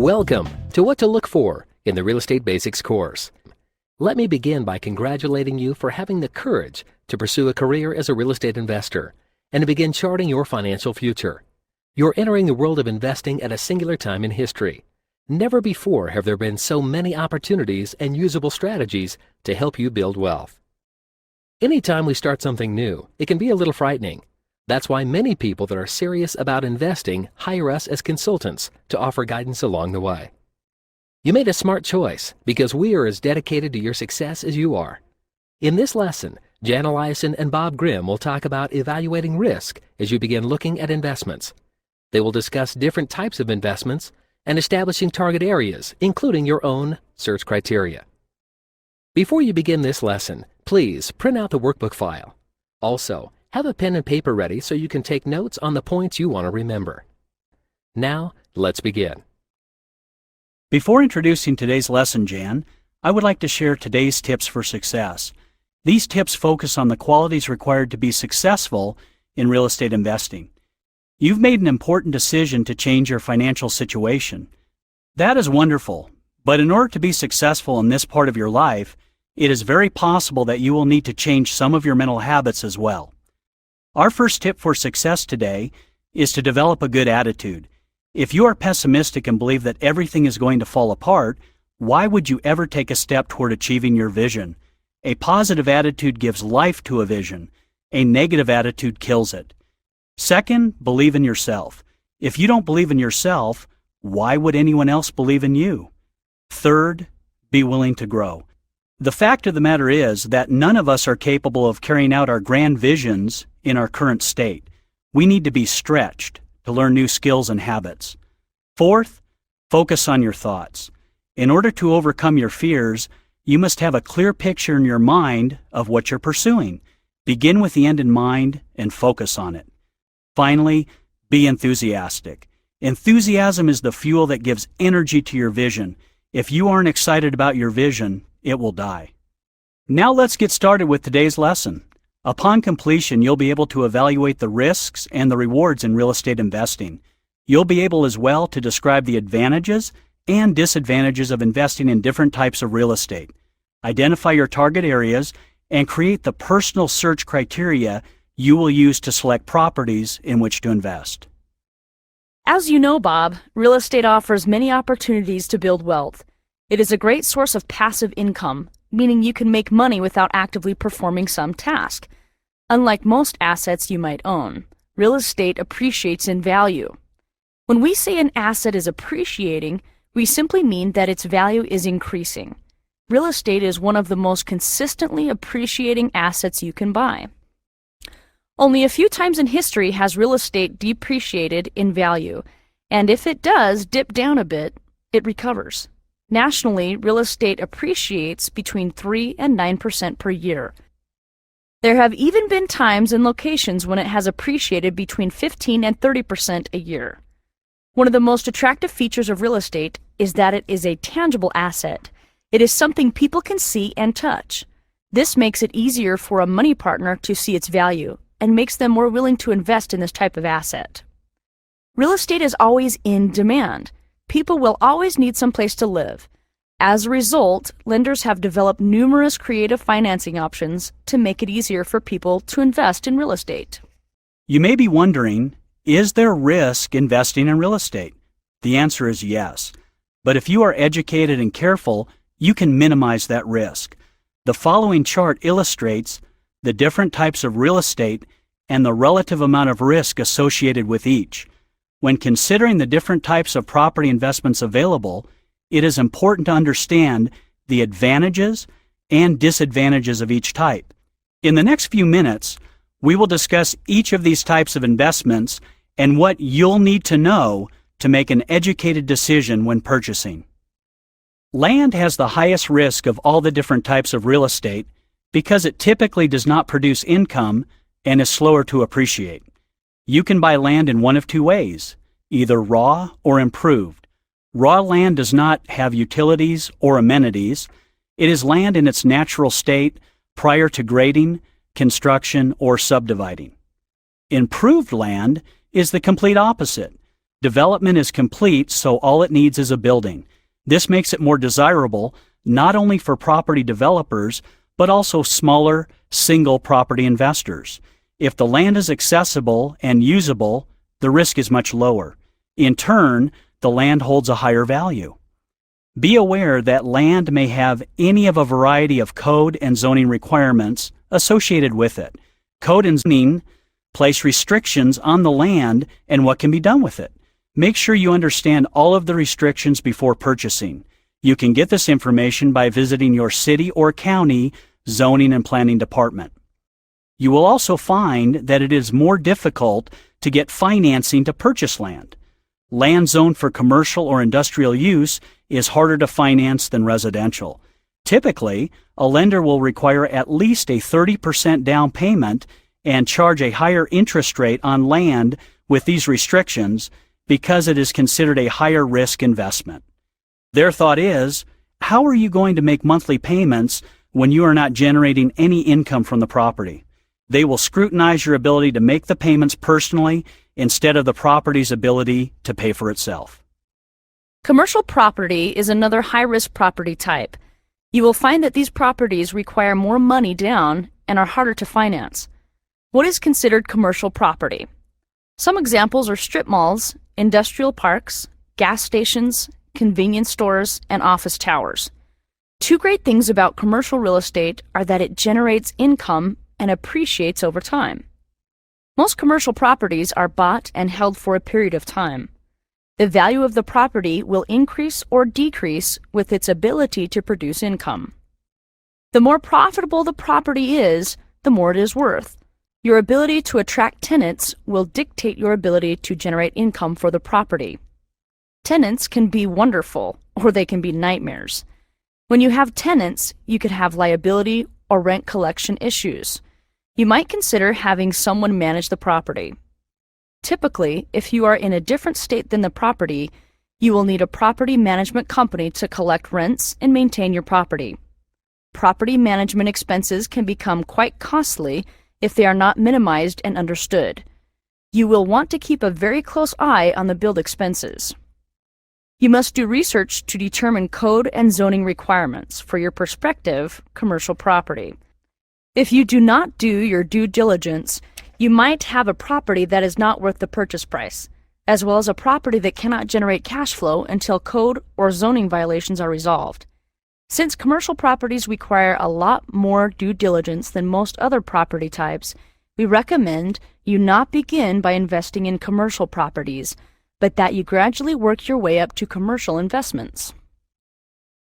Welcome to What to Look For in the Real Estate Basics course. Let me begin by congratulating you for having the courage to pursue a career as a real estate investor and to begin charting your financial future. You're entering the world of investing at a singular time in history. Never before have there been so many opportunities and usable strategies to help you build wealth. Anytime we start something new, it can be a little frightening. That's why many people that are serious about investing hire us as consultants to offer guidance along the way. You made a smart choice because we are as dedicated to your success as you are. In this lesson, Jan Eliason and Bob Grimm will talk about evaluating risk as you begin looking at investments. They will discuss different types of investments and establishing target areas, including your own search criteria. Before you begin this lesson, please print out the workbook file. Also, have a pen and paper ready so you can take notes on the points you want to remember. Now, let's begin. Before introducing today's lesson, Jan, I would like to share today's tips for success. These tips focus on the qualities required to be successful in real estate investing. You've made an important decision to change your financial situation. That is wonderful, but in order to be successful in this part of your life, it is very possible that you will need to change some of your mental habits as well. Our first tip for success today is to develop a good attitude. If you are pessimistic and believe that everything is going to fall apart, why would you ever take a step toward achieving your vision? A positive attitude gives life to a vision. A negative attitude kills it. Second, believe in yourself. If you don't believe in yourself, why would anyone else believe in you? Third, be willing to grow. The fact of the matter is that none of us are capable of carrying out our grand visions in our current state. We need to be stretched to learn new skills and habits. Fourth, focus on your thoughts. In order to overcome your fears, you must have a clear picture in your mind of what you're pursuing. Begin with the end in mind and focus on it. Finally, be enthusiastic. Enthusiasm is the fuel that gives energy to your vision. If you aren't excited about your vision, it will die. Now let's get started with today's lesson. Upon completion, you'll be able to evaluate the risks and the rewards in real estate investing. You'll be able as well to describe the advantages and disadvantages of investing in different types of real estate. Identify your target areas and create the personal search criteria you will use to select properties in which to invest. As you know, Bob, real estate offers many opportunities to build wealth. It is a great source of passive income, meaning you can make money without actively performing some task. Unlike most assets you might own, real estate appreciates in value. When we say an asset is appreciating, we simply mean that its value is increasing. Real estate is one of the most consistently appreciating assets you can buy. Only a few times in history has real estate depreciated in value, and if it does dip down a bit, it recovers. Nationally, real estate appreciates between 3 and 9% per year. There have even been times and locations when it has appreciated between 15 and 30% a year. One of the most attractive features of real estate is that it is a tangible asset. It is something people can see and touch. This makes it easier for a money partner to see its value and makes them more willing to invest in this type of asset. Real estate is always in demand. People will always need some place to live. As a result, lenders have developed numerous creative financing options to make it easier for people to invest in real estate. You may be wondering, is there risk investing in real estate? The answer is yes. But if you are educated and careful, you can minimize that risk. The following chart illustrates the different types of real estate and the relative amount of risk associated with each. When considering the different types of property investments available, it is important to understand the advantages and disadvantages of each type. In the next few minutes, we will discuss each of these types of investments and what you'll need to know to make an educated decision when purchasing. Land has the highest risk of all the different types of real estate because it typically does not produce income and is slower to appreciate. You can buy land in one of two ways, either raw or improved. Raw land does not have utilities or amenities. It is land in its natural state prior to grading, construction, or subdividing. Improved land is the complete opposite. Development is complete, so all it needs is a building. This makes it more desirable, not only for property developers, but also smaller, single property investors. If the land is accessible and usable, the risk is much lower. In turn, the land holds a higher value. Be aware that land may have any of a variety of code and zoning requirements associated with it. Code and zoning place restrictions on the land and what can be done with it. Make sure you understand all of the restrictions before purchasing. You can get this information by visiting your city or county zoning and planning department. You will also find that it is more difficult to get financing to purchase land. Land zoned for commercial or industrial use is harder to finance than residential. Typically, a lender will require at least a 30% down payment and charge a higher interest rate on land with these restrictions because it is considered a higher risk investment. Their thought is, how are you going to make monthly payments when you are not generating any income from the property? They will scrutinize your ability to make the payments personally instead of the property's ability to pay for itself. Commercial property is another high-risk property type. You will find that these properties require more money down and are harder to finance. What is considered commercial property? Some examples are strip malls, industrial parks, gas stations, convenience stores, and office towers. Two great things about commercial real estate are that it generates income and appreciates over time. Most commercial properties are bought and held for a period of time. The value of the property will increase or decrease with its ability to produce income. The more profitable the property is, the more it is worth. Your ability to attract tenants will dictate your ability to generate income for the property. Tenants can be wonderful, or they can be nightmares. When you have tenants, you could have liability or rent collection issues. You might consider having someone manage the property. Typically, if you are in a different state than the property, you will need a property management company to collect rents and maintain your property. Property management expenses can become quite costly if they are not minimized and understood. You will want to keep a very close eye on the build expenses. You must do research to determine code and zoning requirements for your prospective commercial property. If you do not do your due diligence, you might have a property that is not worth the purchase price, as well as a property that cannot generate cash flow until code or zoning violations are resolved. Since commercial properties require a lot more due diligence than most other property types, we recommend you not begin by investing in commercial properties, but that you gradually work your way up to commercial investments.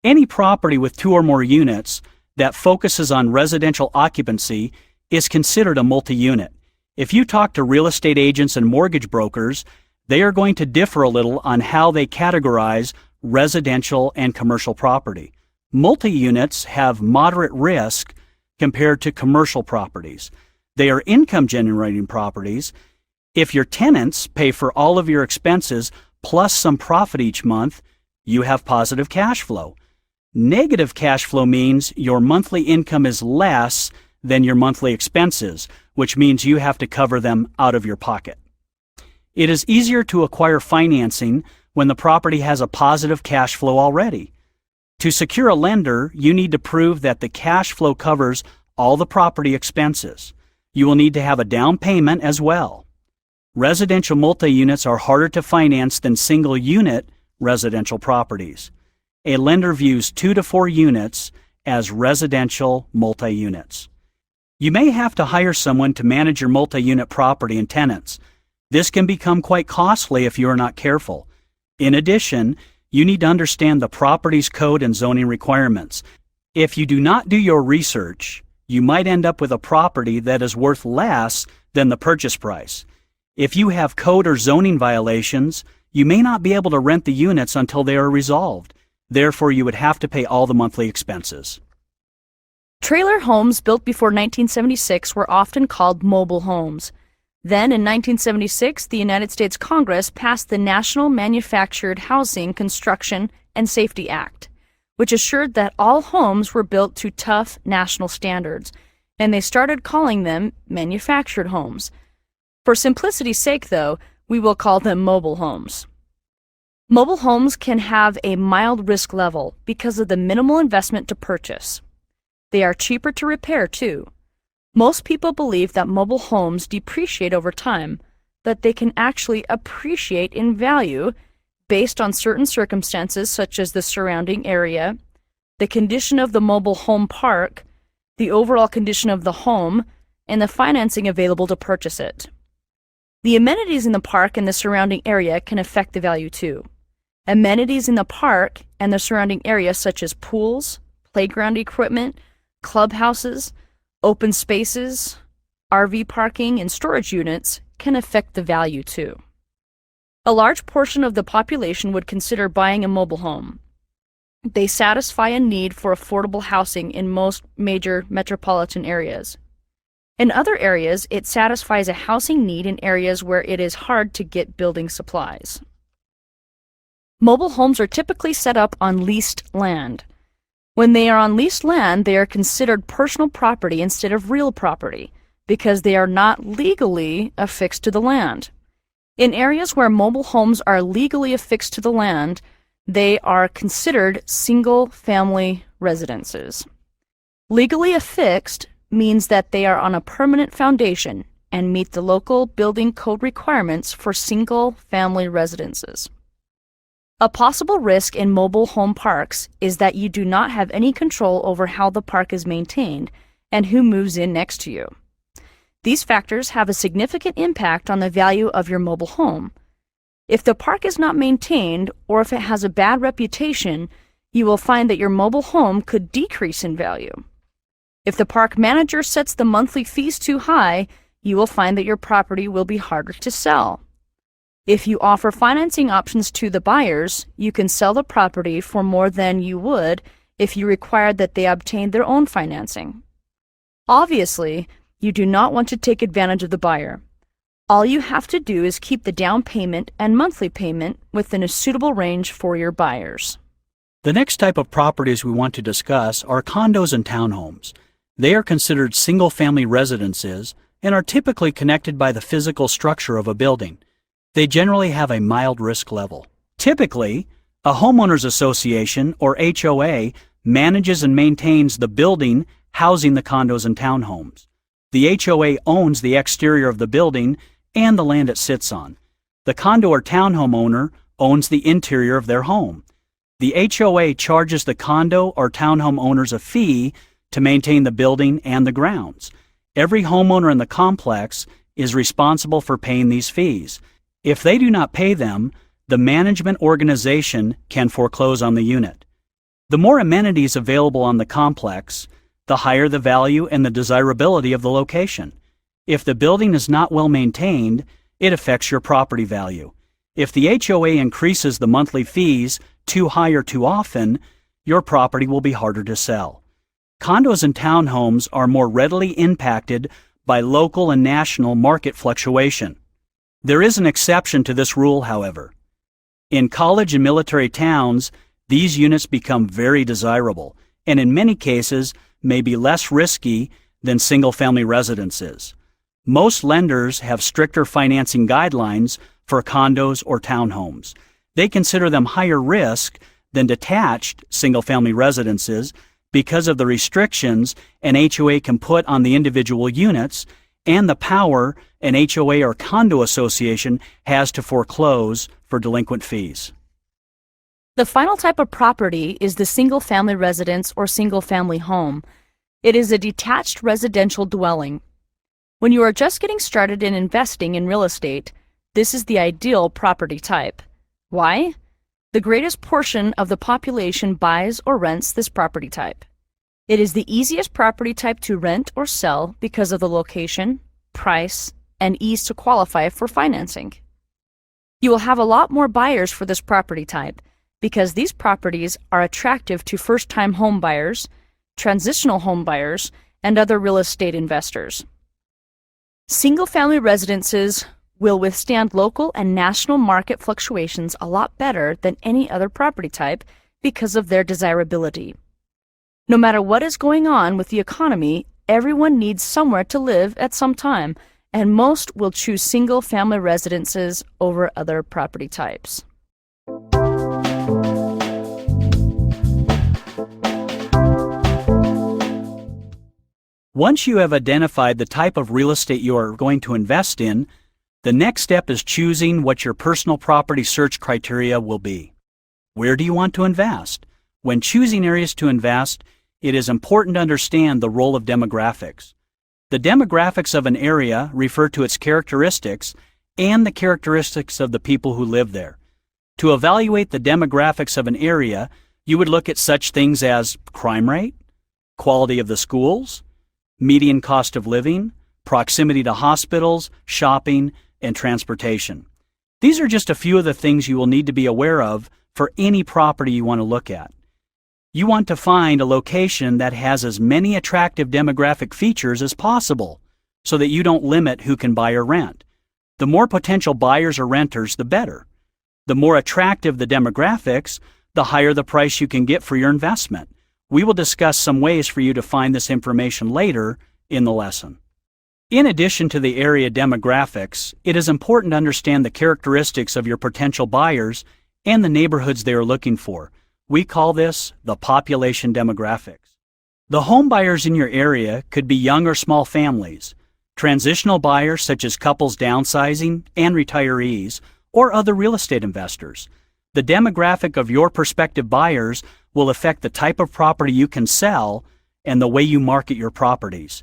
Any property with 2 or more units that focuses on residential occupancy is considered a multi-unit. If you talk to real estate agents and mortgage brokers, they are going to differ a little on how they categorize residential and commercial property. Multi-units have moderate risk compared to commercial properties. They are income-generating properties. If your tenants pay for all of your expenses plus some profit each month, you have positive cash flow. Negative cash flow means your monthly income is less than your monthly expenses, which means you have to cover them out of your pocket. It is easier to acquire financing when the property has a positive cash flow already. To secure a lender, you need to prove that the cash flow covers all the property expenses. You will need to have a down payment as well. Residential multi-units are harder to finance than single-unit residential properties. A lender views 2 to 4 units as residential multi-units. You may have to hire someone to manage your multi-unit property and tenants. This can become quite costly if you are not careful. In addition, you need to understand the property's code and zoning requirements. If you do not do your research, you might end up with a property that is worth less than the purchase price. If you have code or zoning violations, you may not be able to rent the units until they are resolved. Therefore, you would have to pay all the monthly expenses. Trailer homes built before 1976 were often called mobile homes. Then, in 1976, the United States Congress passed the National Manufactured Housing Construction and Safety Act, which assured that all homes were built to tough national standards, and they started calling them manufactured homes. For simplicity's sake, though, We will call them mobile homes. Mobile homes can have a mild risk level because of the minimal investment to purchase. They are cheaper to repair, too. Most people believe that mobile homes depreciate over time, but they can actually appreciate in value based on certain circumstances such as the surrounding area, the condition of the mobile home park, the overall condition of the home, and the financing available to purchase it. The amenities in the park and the surrounding area can affect the value too. Amenities in the park and the surrounding area such as pools, playground equipment, clubhouses, open spaces, RV parking, and storage units can affect the value too. A large portion of the population would consider buying a mobile home. They satisfy a need for affordable housing in most major metropolitan areas. In other areas, it satisfies a housing need in areas where it is hard to get building supplies. Mobile homes are typically set up on leased land. When they are on leased land, they are considered personal property instead of real property because they are not legally affixed to the land. In areas where mobile homes are legally affixed to the land, they are considered single-family residences. Legally affixed means that they are on a permanent foundation and meet the local building code requirements for single-family residences. A possible risk in mobile home parks is that you do not have any control over how the park is maintained and who moves in next to you. These factors have a significant impact on the value of your mobile home. If the park is not maintained or if it has a bad reputation, you will find that your mobile home could decrease in value. If the park manager sets the monthly fees too high, you will find that your property will be harder to sell. If you offer financing options to the buyers, you can sell the property for more than you would if you required that they obtain their own financing. Obviously, you do not want to take advantage of the buyer. All you have to do is keep the down payment and monthly payment within a suitable range for your buyers. The next type of properties we want to discuss are condos and townhomes. They are considered single-family residences and are typically connected by the physical structure of a building. They generally have a mild risk level. Typically, a homeowners association, or HOA, manages and maintains the building housing the condos and townhomes. The HOA owns the exterior of the building and the land it sits on. The condo or townhome owner owns the interior of their home. The HOA charges the condo or townhome owners a fee to maintain the building and the grounds. Every homeowner in the complex is responsible for paying these fees. If they do not pay them, the management organization can foreclose on the unit. The more amenities available on the complex, the higher the value and the desirability of the location. If the building is not well maintained, it affects your property value. If the HOA increases the monthly fees too high or too often, your property will be harder to sell. Condos and townhomes are more readily impacted by local and national market fluctuation. There is an exception to this rule, however. In college and military towns, these units become very desirable, and in many cases may be less risky than single-family residences. Most lenders have stricter financing guidelines for condos or townhomes. They consider them higher risk than detached single-family residences because of the restrictions an HOA can put on the individual units and the power an HOA or condo association has to foreclose for delinquent fees. The final type of property is the single-family residence or single-family home. It is a detached residential dwelling. When you are just getting started in investing in real estate, this is the ideal property type. Why? The greatest portion of the population buys or rents this property type. It is the easiest property type to rent or sell because of the location, price, and ease to qualify for financing. You will have a lot more buyers for this property type because these properties are attractive to first-time home buyers, transitional home buyers, and other real estate investors. Single-family residences will withstand local and national market fluctuations a lot better than any other property type because of their desirability. No matter what is going on with the economy, everyone needs somewhere to live at some time, and most will choose single-family residences over other property types. Once you have identified the type of real estate you are going to invest in, the next step is choosing what your personal property search criteria will be. Where do you want to invest? When choosing areas to invest, it is important to understand the role of demographics. The demographics of an area refer to its characteristics and the characteristics of the people who live there. To evaluate the demographics of an area, you would look at such things as crime rate, quality of the schools, median cost of living, proximity to hospitals, shopping, and transportation. These are just a few of the things you will need to be aware of for any property you want to look at. You want to find a location that has as many attractive demographic features as possible so that you don't limit who can buy or rent. The more potential buyers or renters, the better. The more attractive the demographics, the higher the price you can get for your investment. We will discuss some ways for you to find this information later in the lesson. In addition to the area demographics, it is important to understand the characteristics of your potential buyers and the neighborhoods they are looking for. We call this the population demographics. The home buyers in your area could be young or small families, transitional buyers such as couples downsizing and retirees, or other real estate investors. The demographic of your prospective buyers will affect the type of property you can sell and the way you market your properties.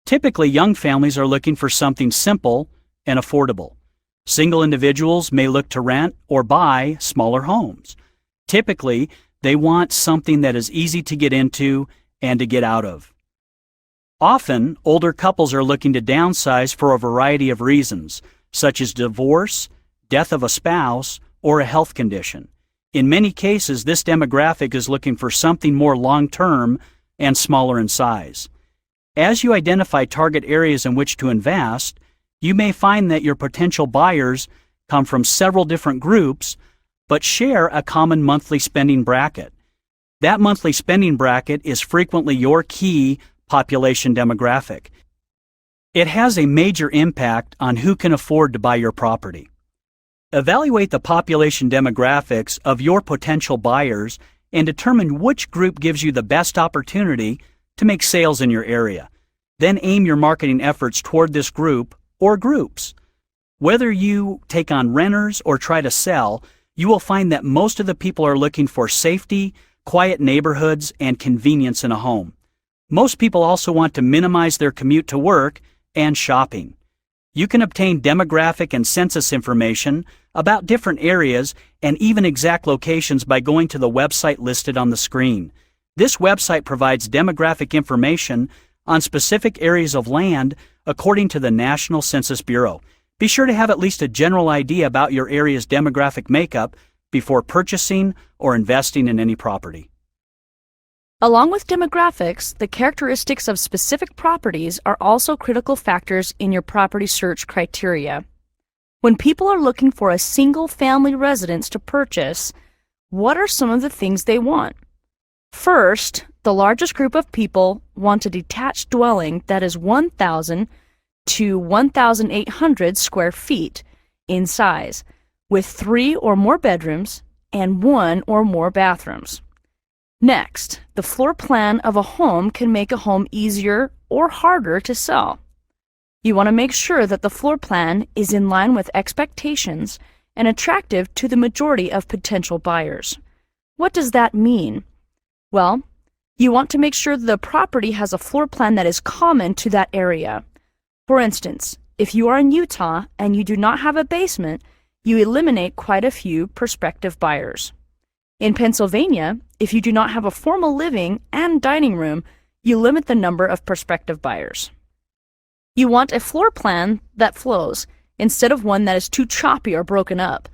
Typically, young families are looking for something simple and affordable. Single individuals may look to rent or buy smaller homes. Typically, they want something that is easy to get into and to get out of. Often, older couples are looking to downsize for a variety of reasons, such as divorce, death of a spouse, or a health condition. In many cases, this demographic is looking for something more long-term and smaller in size. As you identify target areas in which to invest, you may find that your potential buyers come from several different groups, but share a common monthly spending bracket. That monthly spending bracket is frequently your key population demographic. It has a major impact on who can afford to buy your property. Evaluate the population demographics of your potential buyers and determine which group gives you the best opportunity to make sales in your area. Then aim your marketing efforts toward this group or groups. Whether you take on renters or try to sell, you will find that most of the people are looking for safety, quiet neighborhoods, and convenience in a home. Most people also want to minimize their commute to work and shopping. You can obtain demographic and census information about different areas and even exact locations by going to the website listed on the screen. This website provides demographic information on specific areas of land according to the National Census Bureau. Be sure to have at least a general idea about your area's demographic makeup before purchasing or investing in any property. Along with demographics, the characteristics of specific properties are also critical factors in your property search criteria. When people are looking for a single-family residence to purchase, what are some of the things they want? First, the largest group of people want a detached dwelling that is 1,000 to 1,800 square feet in size, with 3 or more bedrooms and 1 or more bathrooms. Next, the floor plan of a home can make a home easier or harder to sell. You want to make sure that the floor plan is in line with expectations and attractive to the majority of potential buyers. What does that mean? Well, you want to make sure that the property has a floor plan that is common to that area. For instance, if you are in Utah and you do not have a basement, you eliminate quite a few prospective buyers. In Pennsylvania, if you do not have a formal living and dining room, you limit the number of prospective buyers. You want a floor plan that flows, instead of one that is too choppy or broken up.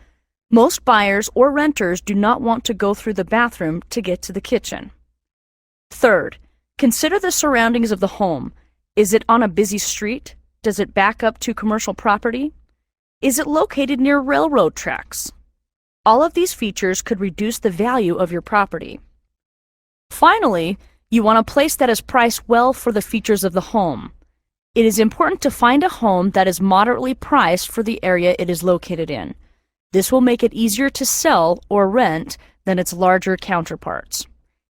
Most buyers or renters do not want to go through the bathroom to get to the kitchen. Third, consider the surroundings of the home. Is it on a busy street? Does it back up to commercial property? Is it located near railroad tracks? All of these features could reduce the value of your property. Finally, you want a place that is priced well for the features of the home. It is important to find a home that is moderately priced for the area it is located in. This will make it easier to sell or rent than its larger counterparts.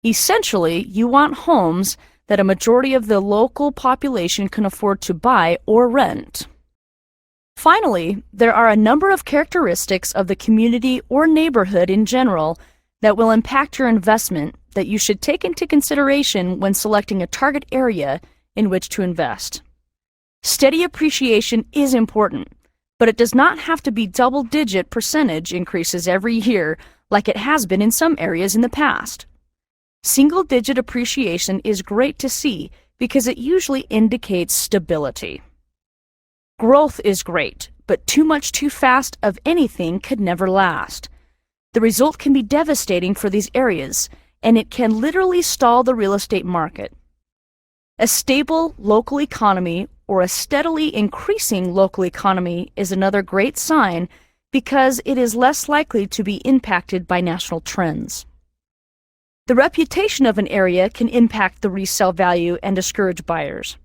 Essentially, you want homes that a majority of the local population can afford to buy or rent. Finally, there are a number of characteristics of the community or neighborhood in general that will impact your investment that you should take into consideration when selecting a target area in which to invest. Steady appreciation is important, but it does not have to be double-digit percentage increases every year like it has been in some areas in the past. Single-digit appreciation is great to see because it usually indicates stability. Growth is great, but too much too fast of anything could never last. The result can be devastating for these areas, and it can literally stall the real estate market. A stable local economy or a steadily increasing local economy is another great sign because it is less likely to be impacted by national trends. The reputation of an area can impact the resale value and discourage buyers.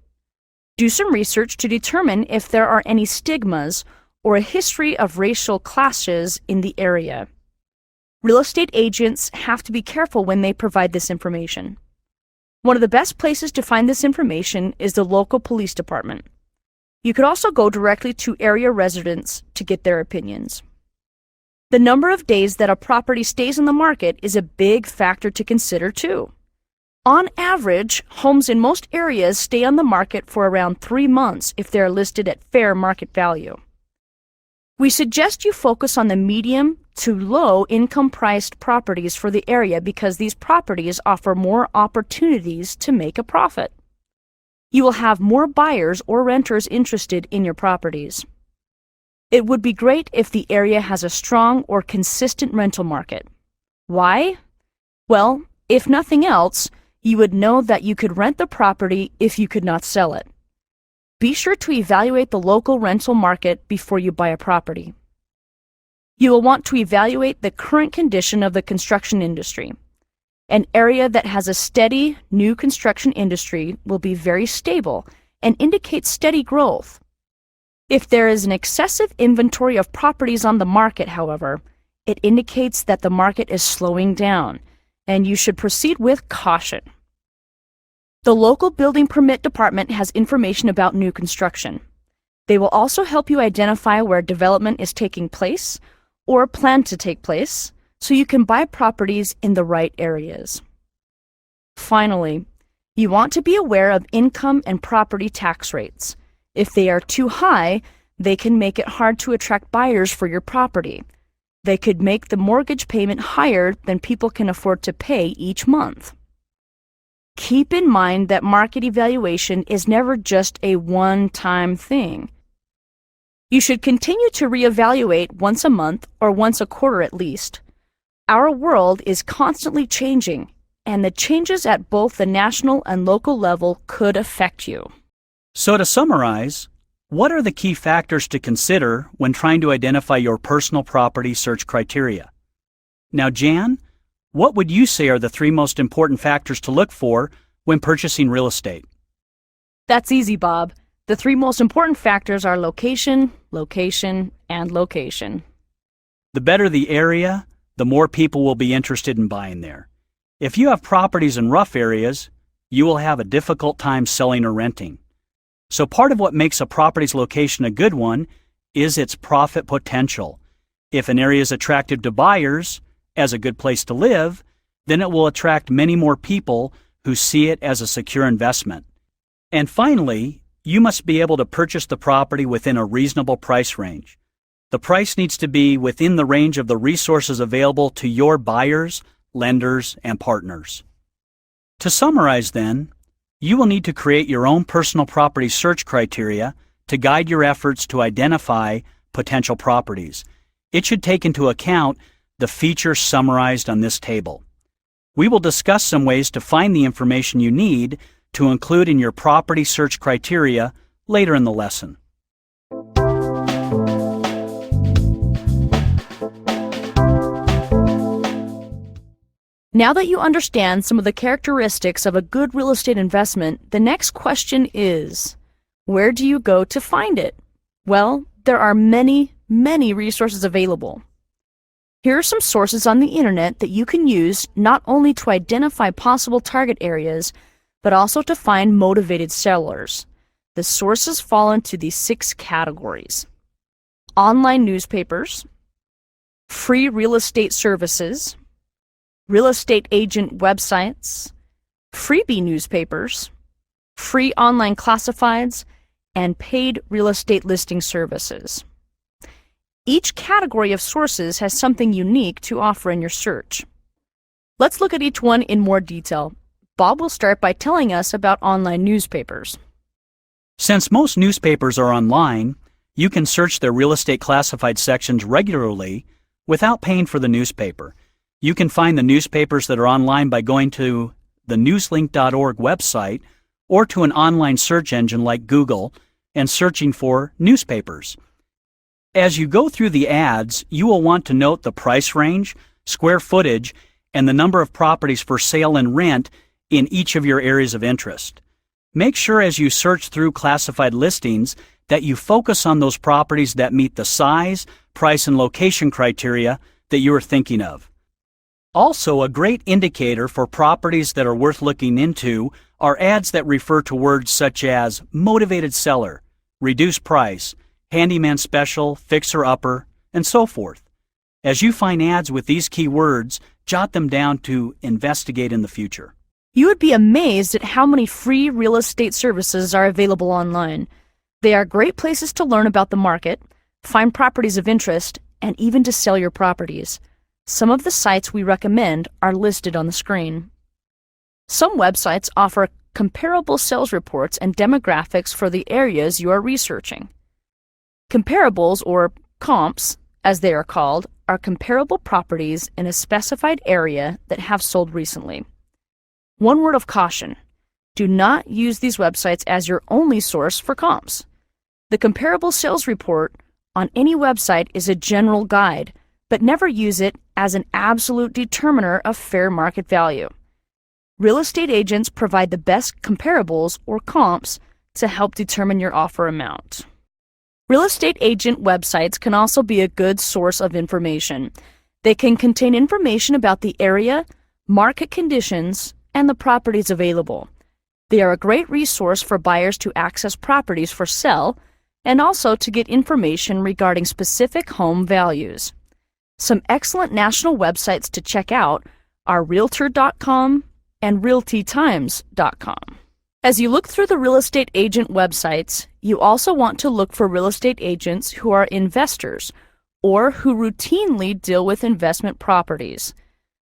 Do some research to determine if there are any stigmas or a history of racial clashes in the area. Real estate agents have to be careful when they provide this information. One of the best places to find this information is the local police department. You could also go directly to area residents to get their opinions. The number of days that a property stays on the market is a big factor to consider too. On average, homes in most areas stay on the market for around 3 months if they are listed at fair market value. We suggest you focus on the medium to low income priced properties for the area because these properties offer more opportunities to make a profit. You will have more buyers or renters interested in your properties. It would be great if the area has a strong or consistent rental market. Why? Well, if nothing else, you would know that you could rent the property if you could not sell it. Be sure to evaluate the local rental market before you buy a property. You will want to evaluate the current condition of the construction industry. An area that has a steady new construction industry will be very stable and indicate steady growth. If there is an excessive inventory of properties on the market, however, it indicates that the market is slowing down, and you should proceed with caution. The local building permit department has information about new construction. They will also help you identify where development is taking place or planned to take place, so you can buy properties in the right areas. Finally, you want to be aware of income and property tax rates. If they are too high, they can make it hard to attract buyers for your property. They could make the mortgage payment higher than people can afford to pay each month. Keep in mind that market evaluation is never just a one-time thing. You should continue to reevaluate once a month or once a quarter at least. Our world is constantly changing, and the changes at both the national and local level could affect you. So to summarize, what are the key factors to consider when trying to identify your personal property search criteria? Now, Jan, what would you say are the 3 most important factors to look for when purchasing real estate? That's easy, Bob. The 3 most important factors are location, location, and location. The better the area, the more people will be interested in buying there. If you have properties in rough areas, you will have a difficult time selling or renting. So part of what makes a property's location a good one is its profit potential. If an area is attractive to buyers as a good place to live, then it will attract many more people who see it as a secure investment. And finally, you must be able to purchase the property within a reasonable price range. The price needs to be within the range of the resources available to your buyers, lenders, and partners. To summarize then, you will need to create your own personal property search criteria to guide your efforts to identify potential properties. It should take into account the features summarized on this table. We will discuss some ways to find the information you need to include in your property search criteria later in the lesson. Now that you understand some of the characteristics of a good real estate investment, the next question is, Where do you go to find it? Well, there are many, many resources available. Here are some sources on the internet that you can use not only to identify possible target areas, but also to find motivated sellers. The sources fall into these 6 categories: online newspapers, free real estate services, real estate agent websites, freebie newspapers, free online classifieds, and paid real estate listing services. Each category of sources has something unique to offer in your search. Let's look at each one in more detail. Bob will start by telling us about online newspapers. Since most newspapers are online, you can search their real estate classified sections regularly without paying for the newspaper. You can find the newspapers that are online by going to the newslink.org website or to an online search engine like Google and searching for newspapers. As you go through the ads, you will want to note the price range, square footage, and the number of properties for sale and rent in each of your areas of interest. Make sure as you search through classified listings that you focus on those properties that meet the size, price, and location criteria that you are thinking of. Also, a great indicator for properties that are worth looking into are ads that refer to words such as motivated seller, reduced price, handyman special, fixer-upper, and so forth. As you find ads with these keywords, jot them down to investigate in the future. You would be amazed at how many free real estate services are available online. They are great places to learn about the market, find properties of interest, and even to sell your properties. Some of the sites we recommend are listed on the screen. Some websites offer comparable sales reports and demographics for the areas you are researching. Comparables, or comps, as they are called, are comparable properties in a specified area that have sold recently. One word of caution: do not use these websites as your only source for comps. The comparable sales report on any website is a general guide, but never use it as an absolute determiner of fair market value. Real estate agents provide the best comparables or comps to help determine your offer amount. Real estate agent websites can also be a good source of information. They can contain information about the area, market conditions, and the properties available. They are a great resource for buyers to access properties for sale and also to get information regarding specific home values. Some excellent national websites to check out are Realtor.com and RealtyTimes.com. As you look through the real estate agent websites, you also want to look for real estate agents who are investors or who routinely deal with investment properties.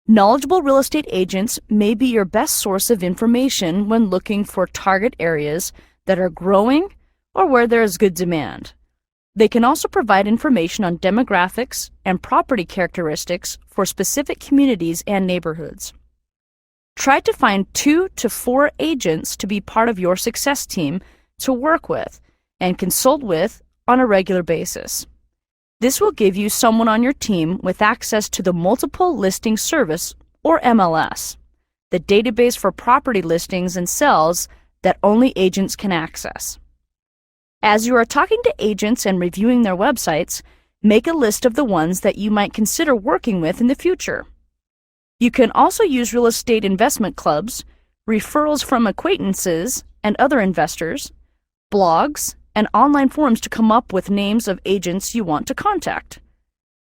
Knowledgeable real estate agents may be your best source of information when looking for target areas that are growing or where there is good demand. They can also provide information on demographics and property characteristics for specific communities and neighborhoods. Try to find 2 to 4 agents to be part of your success team to work with and consult with on a regular basis. This will give you someone on your team with access to the Multiple Listing Service, or MLS, the database for property listings and sales that only agents can access. As you are talking to agents and reviewing their websites, make a list of the ones that you might consider working with in the future. You can also use real estate investment clubs, referrals from acquaintances and other investors, blogs, and online forums to come up with names of agents you want to contact.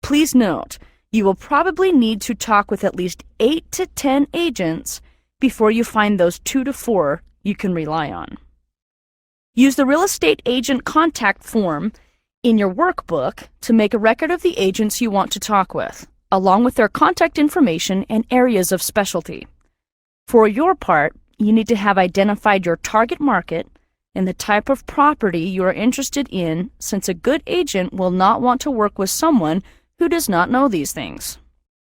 Please note, you will probably need to talk with at least 8 to 10 agents before you find those 2 to 4 you can rely on. Use the real estate agent contact form in your workbook to make a record of the agents you want to talk with, along with their contact information and areas of specialty. For your part, you need to have identified your target market and the type of property you are interested in, since a good agent will not want to work with someone who does not know these things.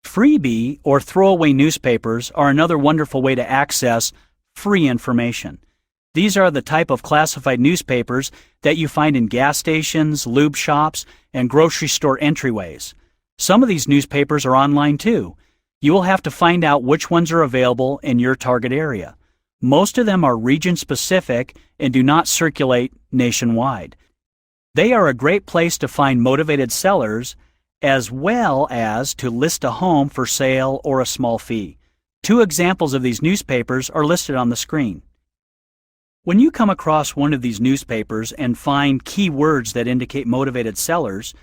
Freebie or throwaway newspapers are another wonderful way to access free information. These are the type of classified newspapers that you find in gas stations, lube shops, and grocery store entryways. Some of these newspapers are online too. You will have to find out which ones are available in your target area. Most of them are region-specific and do not circulate nationwide. They are a great place to find motivated sellers as well as to list a home for sale or a small fee. 2 examples of these newspapers are listed on the screen. When you come across one of these newspapers and find keywords that indicate motivated sellers,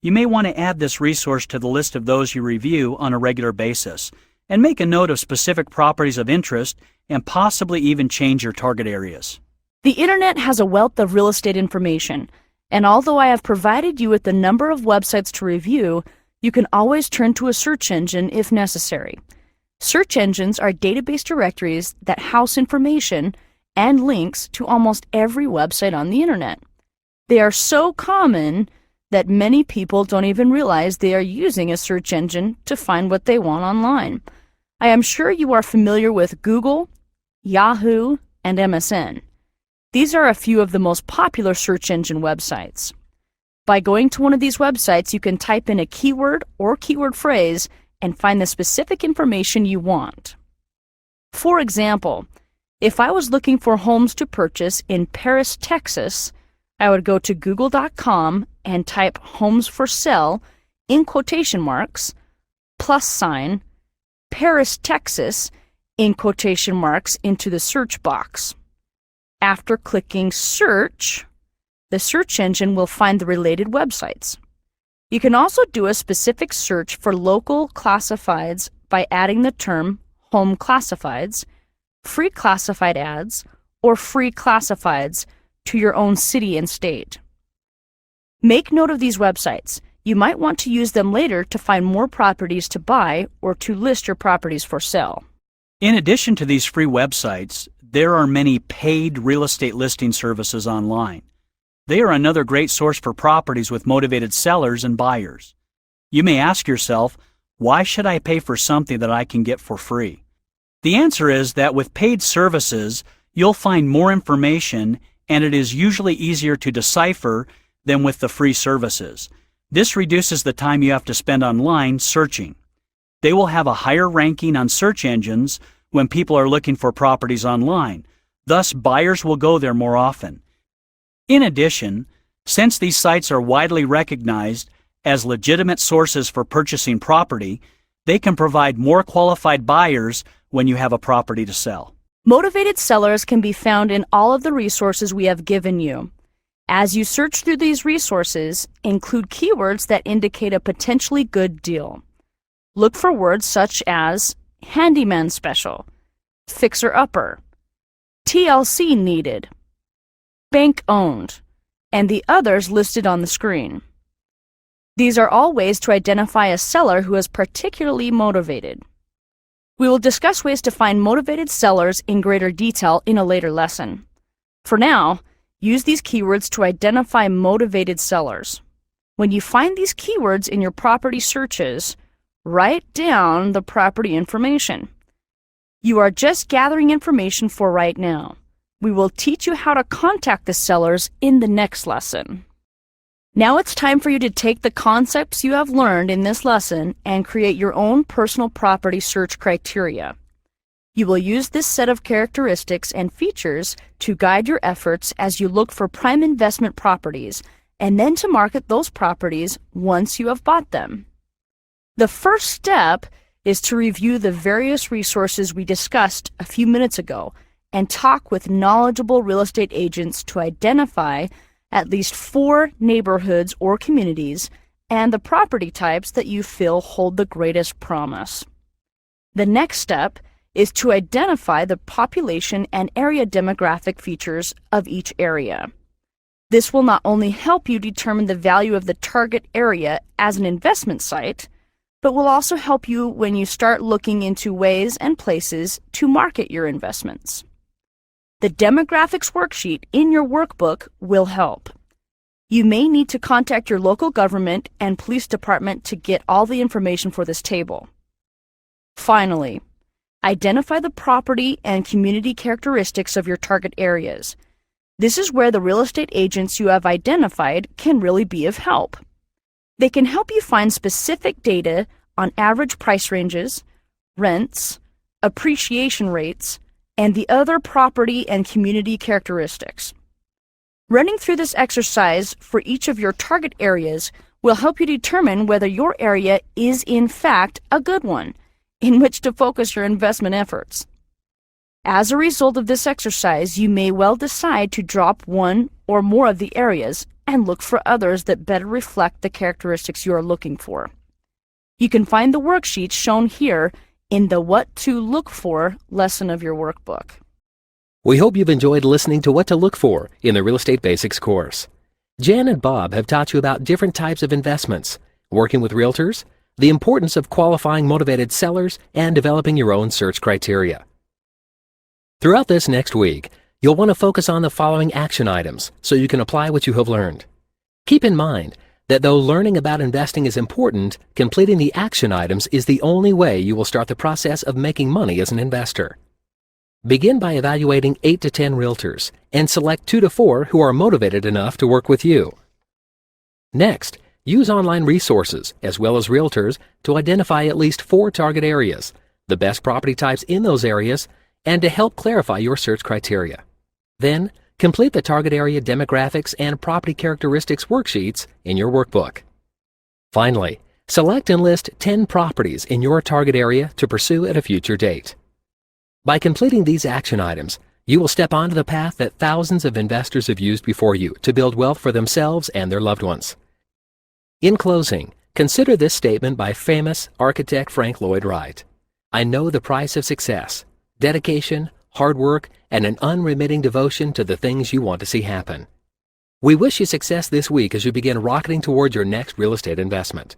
you may want to add this resource to the list of those you review on a regular basis and make a note of specific properties of interest and possibly even change your target areas. The internet has a wealth of real estate information, and although I have provided you with the number of websites to review, you can always turn to a search engine if necessary. Search engines are database directories that house information and links to almost every website on the internet. They are so common that many people don't even realize they are using a search engine to find what they want online. I am sure you are familiar with Google, Yahoo, and MSN. These are a few of the most popular search engine websites. By going to one of these websites, you can type in a keyword or keyword phrase and find the specific information you want. For example, if I was looking for homes to purchase in Paris, Texas, I would go to google.com and type homes for sale in quotation marks, +, Paris, Texas in quotation marks into the search box. After clicking search, the search engine will find the related websites. You can also do a specific search for local classifieds by adding the term home classifieds, free classified ads, or free classifieds to your own city and state. Make note of these websites. You might want to use them later to find more properties to buy or to list your properties for sale. In addition to these free websites, there are many paid real estate listing services online. They are another great source for properties with motivated sellers and buyers. You may ask yourself, why should I pay for something that I can get for free? The answer is that with paid services, you'll find more information and it is usually easier to decipher than with the free services. This reduces the time you have to spend online searching. They will have a higher ranking on search engines when people are looking for properties online. Thus, buyers will go there more often. In addition, since these sites are widely recognized as legitimate sources for purchasing property, they can provide more qualified buyers when you have a property to sell. Motivated sellers can be found in all of the resources we have given you. As you search through these resources, include keywords that indicate a potentially good deal. Look for words such as handyman special, fixer-upper, TLC needed, bank owned, and the others listed on the screen. These are all ways to identify a seller who is particularly motivated. We will discuss ways to find motivated sellers in greater detail in a later lesson. For now, use these keywords to identify motivated sellers. When you find these keywords in your property searches, write down the property information. You are just gathering information for right now. We will teach you how to contact the sellers in the next lesson. Now it's time for you to take the concepts you have learned in this lesson and create your own personal property search criteria. You will use this set of characteristics and features to guide your efforts as you look for prime investment properties and then to market those properties once you have bought them. The first step is to review the various resources we discussed a few minutes ago and talk with knowledgeable real estate agents to identify at least 4 neighborhoods or communities and the property types that you feel hold the greatest promise. The next step is to identify the population and area demographic features of each area. This will not only help you determine the value of the target area as an investment site, but will also help you when you start looking into ways and places to market your investments. The demographics worksheet in your workbook will help. You may need to contact your local government and police department to get all the information for this table. Finally, identify the property and community characteristics of your target areas. This is where the real estate agents you have identified can really be of help. They can help you find specific data on average price ranges, rents, appreciation rates, and the other property and community characteristics. Running through this exercise for each of your target areas will help you determine whether your area is in fact a good one in which to focus your investment efforts. As a result of this exercise, you may well decide to drop one or more of the areas and look for others that better reflect the characteristics you are looking for. You can find the worksheets shown here in the What to Look For lesson of your workbook. We hope you've enjoyed listening to What to Look For in the Real Estate Basics course. Jan and Bob have taught you about different types of investments, working with realtors, the importance of qualifying motivated sellers, and developing your own search criteria. Throughout this next week, you'll want to focus on the following action items so you can apply what you have learned. Keep in mind that though learning about investing is important, completing the action items is the only way you will start the process of making money as an investor. Begin by evaluating 8 to 10 realtors and select 2 to 4 who are motivated enough to work with you. Next, use online resources as well as realtors to identify at least 4 target areas, the best property types in those areas, and to help clarify your search criteria. Then, complete the target area demographics and property characteristics worksheets in your workbook. Finally, select and list 10 properties in your target area to pursue at a future date. By completing these action items, you will step onto the path that thousands of investors have used before you to build wealth for themselves and their loved ones. In closing, consider this statement by famous architect Frank Lloyd Wright. "I know the price of success, dedication, hard work, and an unremitting devotion to the things you want to see happen." We wish you success this week as you begin rocketing toward your next real estate investment.